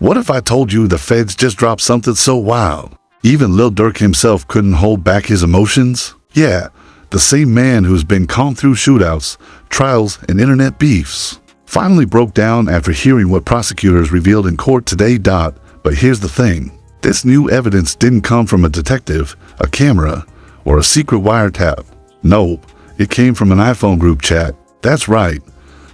What if I told you the feds just dropped something so wild? Even Lil Durk himself couldn't hold back his emotions? Yeah, the same man who's been calm through shootouts, trials, and internet beefs finally broke down after hearing what prosecutors revealed in court today. But here's the thing. This new evidence didn't come from a detective, a camera, or a secret wiretap. Nope, it came from an iPhone group chat. That's right.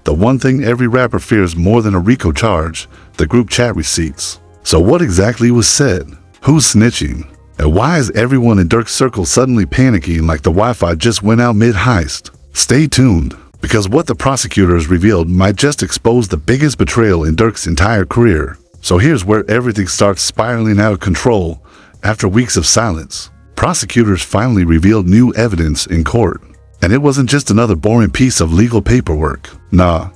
The one thing every rapper fears more than a RICO charge, the group chat receipts. So what exactly was said? Who's snitching? And why is everyone in Durk's circle suddenly panicking like the Wi-Fi just went out mid-heist? Stay tuned, because what the prosecutors revealed might just expose the biggest betrayal in Durk's entire career. So here's where everything starts spiraling out of control. After weeks of silence, prosecutors finally revealed new evidence in court. And it wasn't just another boring piece of legal paperwork. Nah,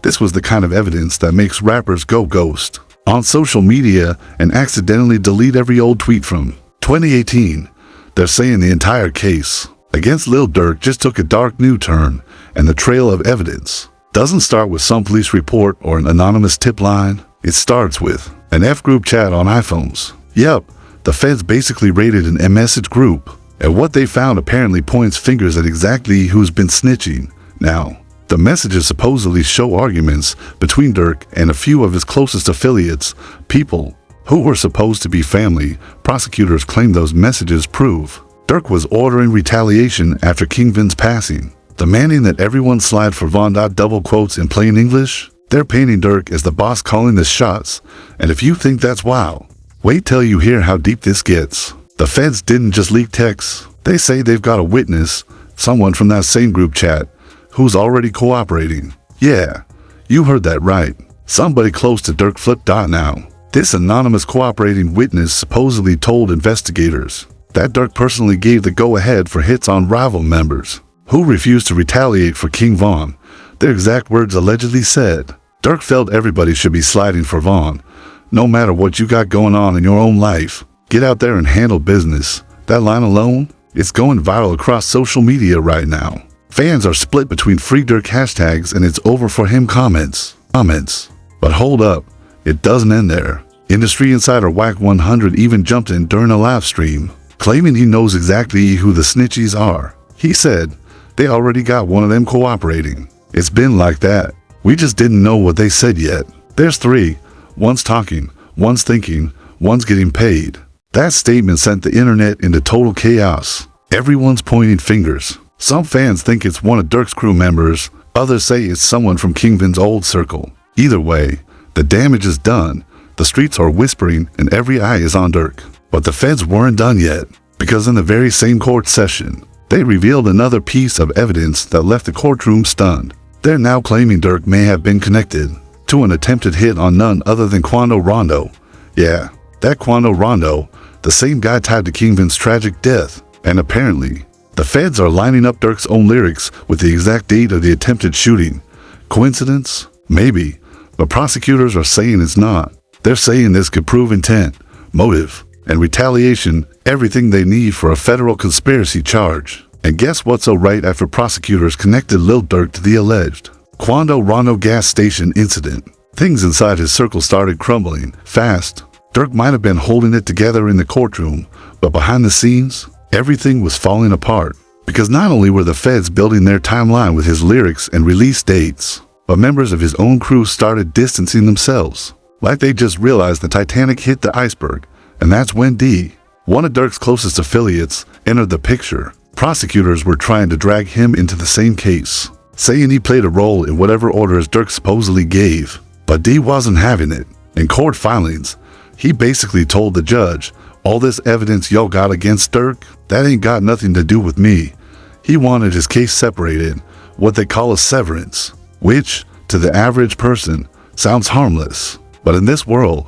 this was the kind of evidence that makes rappers go ghost on social media and accidentally delete every old tweet from 2018. They're saying the entire case against Lil Durk just took a dark new turn, and the trail of evidence doesn't start with some police report or an anonymous tip line. It starts with an F group chat on iPhones. Yep, the feds basically raided an message group, and what they found apparently points fingers at exactly who's been snitching. Now, the messages supposedly show arguments between Durk and a few of his closest affiliates, people who were supposed to be family. Prosecutors claim those messages prove Durk was ordering retaliation after King Vin's passing, demanding that everyone slide for Von. Double quotes in plain English. They're painting Durk as the boss calling the shots, and if you think that's wow, wait till you hear how deep this gets. The feds didn't just leak texts. They say they've got a witness, someone from that same group chat, who's already cooperating. Yeah, you heard that right. Somebody close to Durk flipped. Now, this anonymous cooperating witness supposedly told investigators that Durk personally gave the go-ahead for hits on rival members who refused to retaliate for King Von. Their exact words allegedly said, Durk felt everybody should be sliding for Von. No matter what you got going on in your own life, get out there and handle business. That line alone, it's going viral across social media right now. Fans are split between Free Durk hashtags and it's over for him comments. But hold up, it doesn't end there. Industry insider Wack 100 even jumped in during a live stream, claiming he knows exactly who the snitchies are. He said, they already got one of them cooperating. It's been like that. We just didn't know what they said yet. There's three. One's talking, one's thinking, one's getting paid. That statement sent the internet into total chaos. Everyone's pointing fingers. Some fans think it's one of Durk's crew members. Others say it's someone from King Vin's old circle. Either way, the damage is done. The streets are whispering and every eye is on Durk. But the feds weren't done yet, because in the very same court session, they revealed another piece of evidence that left the courtroom stunned. They're now claiming Durk may have been connected to an attempted hit on none other than Quando Rondo. Yeah, that Quando Rondo, the same guy tied to King Vin's tragic death. And apparently, the feds are lining up Durk's own lyrics with the exact date of the attempted shooting. Coincidence? Maybe. But prosecutors are saying it's not. They're saying this could prove intent, motive, and retaliation, everything they need for a federal conspiracy charge. And guess what's so right after prosecutors connected Lil Durk to the alleged Quando Rondo gas station incident? Things inside his circle started crumbling fast. Durk might have been holding it together in the courtroom, but behind the scenes, everything was falling apart. Because not only were the feds building their timeline with his lyrics and release dates, but members of his own crew started distancing themselves. Like they just realized the Titanic hit the iceberg. And that's when one of Durk's closest affiliates, entered the picture. Prosecutors were trying to drag him into the same case, saying he played a role in whatever orders Durk supposedly gave. But D wasn't having it. In court filings, he basically told the judge, all this evidence y'all got against Durk, that ain't got nothing to do with me. He wanted his case separated, what they call a severance, which, to the average person, sounds harmless. But in this world,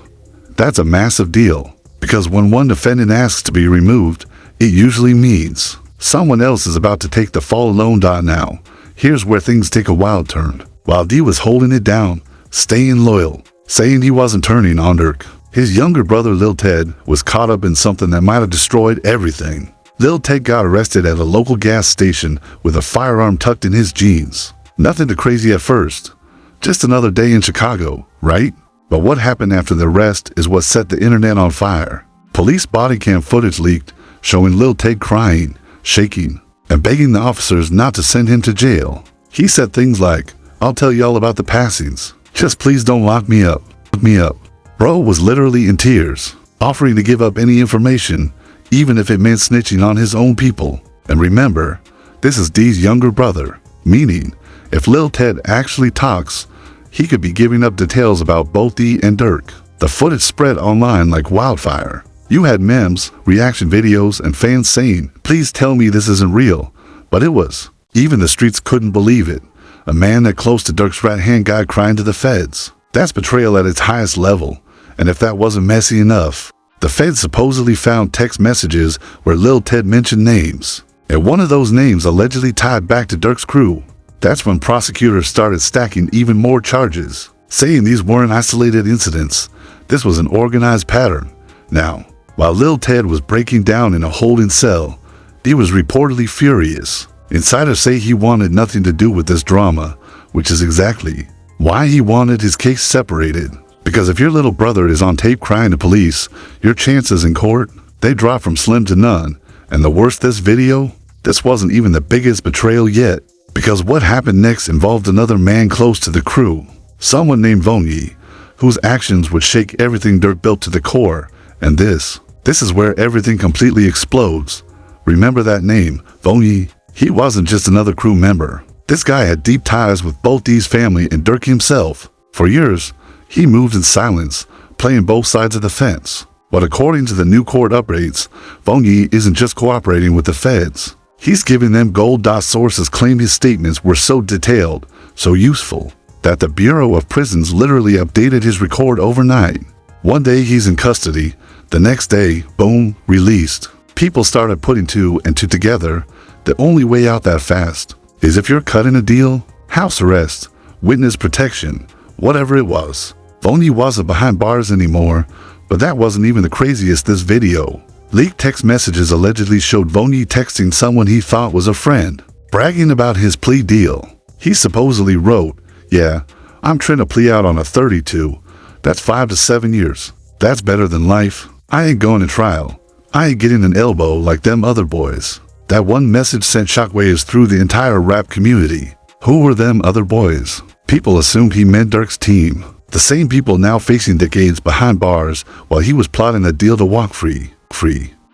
that's a massive deal. Because when one defendant asks to be removed, it usually means someone else is about to take the fall alone. Now, here's where things take a wild turn. While D was holding it down, staying loyal, saying he wasn't turning on Durk, his younger brother Lil Ted was caught up in something that might have destroyed everything. Lil Ted got arrested at a local gas station with a firearm tucked in his jeans. Nothing too crazy at first. Just another day in Chicago, right? But what happened after the arrest is what set the internet on fire. Police body cam footage leaked, showing Lil Ted crying, shaking, and begging the officers not to send him to jail. He said things like, "I'll tell y'all about the passings. Just please don't lock me up. Lock me up." Bro was literally in tears, offering to give up any information, even if it meant snitching on his own people. And remember, this is D's younger brother, meaning if Lil Ted actually talks, he could be giving up details about both D and Durk. The footage spread online like wildfire. You had memes, reaction videos, and fans saying, "Please tell me this isn't real." But it was. Even the streets couldn't believe it. A man that close to Durk's right-hand guy crying to the feds. That's betrayal at its highest level. And if that wasn't messy enough, the feds supposedly found text messages where Lil Ted mentioned names. And one of those names allegedly tied back to Durk's crew. That's when prosecutors started stacking even more charges, saying these weren't isolated incidents. This was an organized pattern. Now, while Lil Ted was breaking down in a holding cell, D was reportedly furious. Insiders say he wanted nothing to do with this drama, which is exactly why he wanted his case separated. Because if your little brother is on tape crying to police, your chances in court, they drop from slim to none. And the worst, this wasn't even the biggest betrayal yet. Because what happened next involved another man close to the crew, someone named Vonyi, whose actions would shake everything Durk built to the core. And this is where everything completely explodes. Remember that name, Vonyi? He wasn't just another crew member. This guy had deep ties with both D's family and Durk himself. For years, he moved in silence, playing both sides of the fence. But according to the new court updates, Vonyi isn't just cooperating with the feds. He's giving them gold. Sources claim his statements were so detailed, so useful, that the Bureau of Prisons literally updated his record overnight. One day he's in custody, the next day, boom, released. People started putting two and two together. The only way out that fast is if you're cutting a deal, house arrest, witness protection, whatever it was. Vonyi wasn't behind bars anymore, but that wasn't even the craziest. This video. Leaked text messages allegedly showed Vonyi texting someone he thought was a friend, bragging about his plea deal. He supposedly wrote, "Yeah, I'm trying to plea out on a 32. That's 5 to 7 years. That's better than life. I ain't going to trial. I ain't getting an elbow like them other boys." That one message sent shockwaves through the entire rap community. Who were them other boys? People assumed he meant Durk's team. The same people now facing decades behind bars while he was plotting a deal to walk free.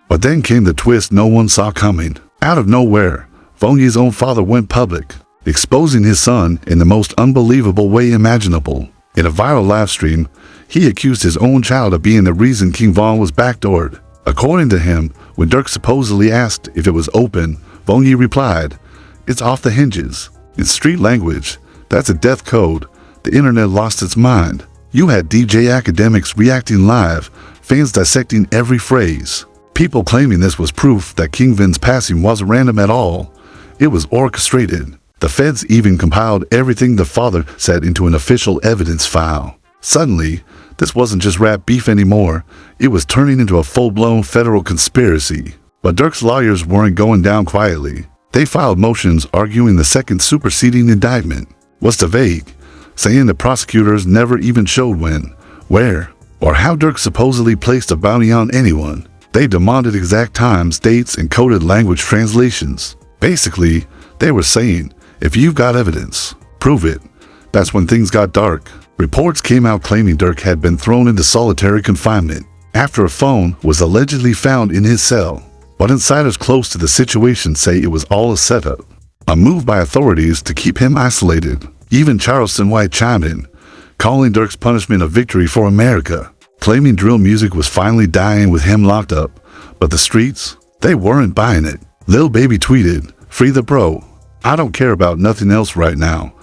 But then came the twist no one saw coming. Out of nowhere, Vonyi's own father went public, exposing his son in the most unbelievable way imaginable. In a viral live stream, he accused his own child of being the reason King Von was backdoored. According to him, when Durk supposedly asked if it was open, Vonyi replied, "It's off the hinges." In street language, that's a death code. The internet lost its mind. You had DJ academics reacting live, fans dissecting every phrase. People claiming this was proof that King Vin's passing wasn't random at all. It was orchestrated. The feds even compiled everything the father said into an official evidence file. Suddenly, this wasn't just rap beef anymore. It was turning into a full-blown federal conspiracy. But Durk's lawyers weren't going down quietly. They filed motions arguing the second superseding indictment was too vague, saying the prosecutors never even showed when, where, or how Durk supposedly placed a bounty on anyone. They demanded exact times, dates, and coded language translations. Basically, they were saying, if you've got evidence, prove it. That's when things got dark. Reports came out claiming Durk had been thrown into solitary confinement after a phone was allegedly found in his cell. But insiders close to the situation say it was all a setup, a move by authorities to keep him isolated. Even Charleston White chimed in, calling Durk's punishment a victory for America, claiming drill music was finally dying with him locked up. But the streets, they weren't buying it. Lil Baby tweeted, "Free the bro. I don't care about nothing else right now."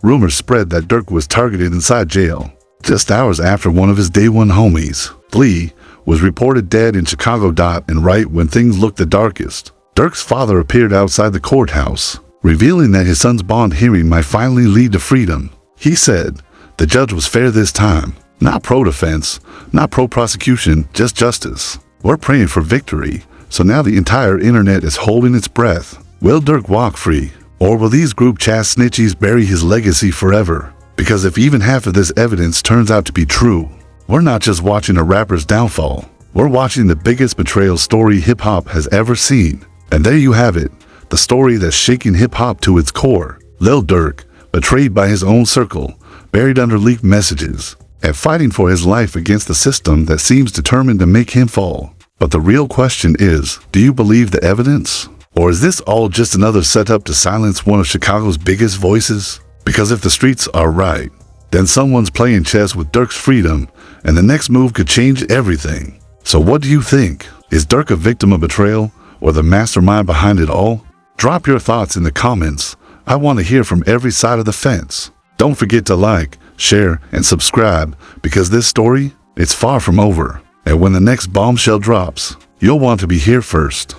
Rumors spread that Durk was targeted inside jail. Just hours after one of his day one homies, Lee, was reported dead in Chicago. And right when things looked the darkest, Durk's father appeared outside the courthouse, revealing that his son's bond hearing might finally lead to freedom. He said, "The judge was fair this time. Not pro-defense, not pro-prosecution, just justice. We're praying for victory." So now the entire internet is holding its breath. Will Durk walk free? Or will these group chat snitchies bury his legacy forever? Because if even half of this evidence turns out to be true, we're not just watching a rapper's downfall. We're watching the biggest betrayal story hip-hop has ever seen. And there you have it, the story that's shaking hip-hop to its core. Lil Durk, betrayed by his own circle, buried under leaked messages, and fighting for his life against a system that seems determined to make him fall. But the real question is, do you believe the evidence? Or is this all just another setup to silence one of Chicago's biggest voices? Because if the streets are right, then someone's playing chess with Durk's freedom, and the next move could change everything. So what do you think? Is Durk a victim of betrayal, or the mastermind behind it all? Drop your thoughts in the comments. I want to hear from every side of the fence. Don't forget to like, share, and subscribe, because this story, it's far from over. And when the next bombshell drops, you'll want to be here first.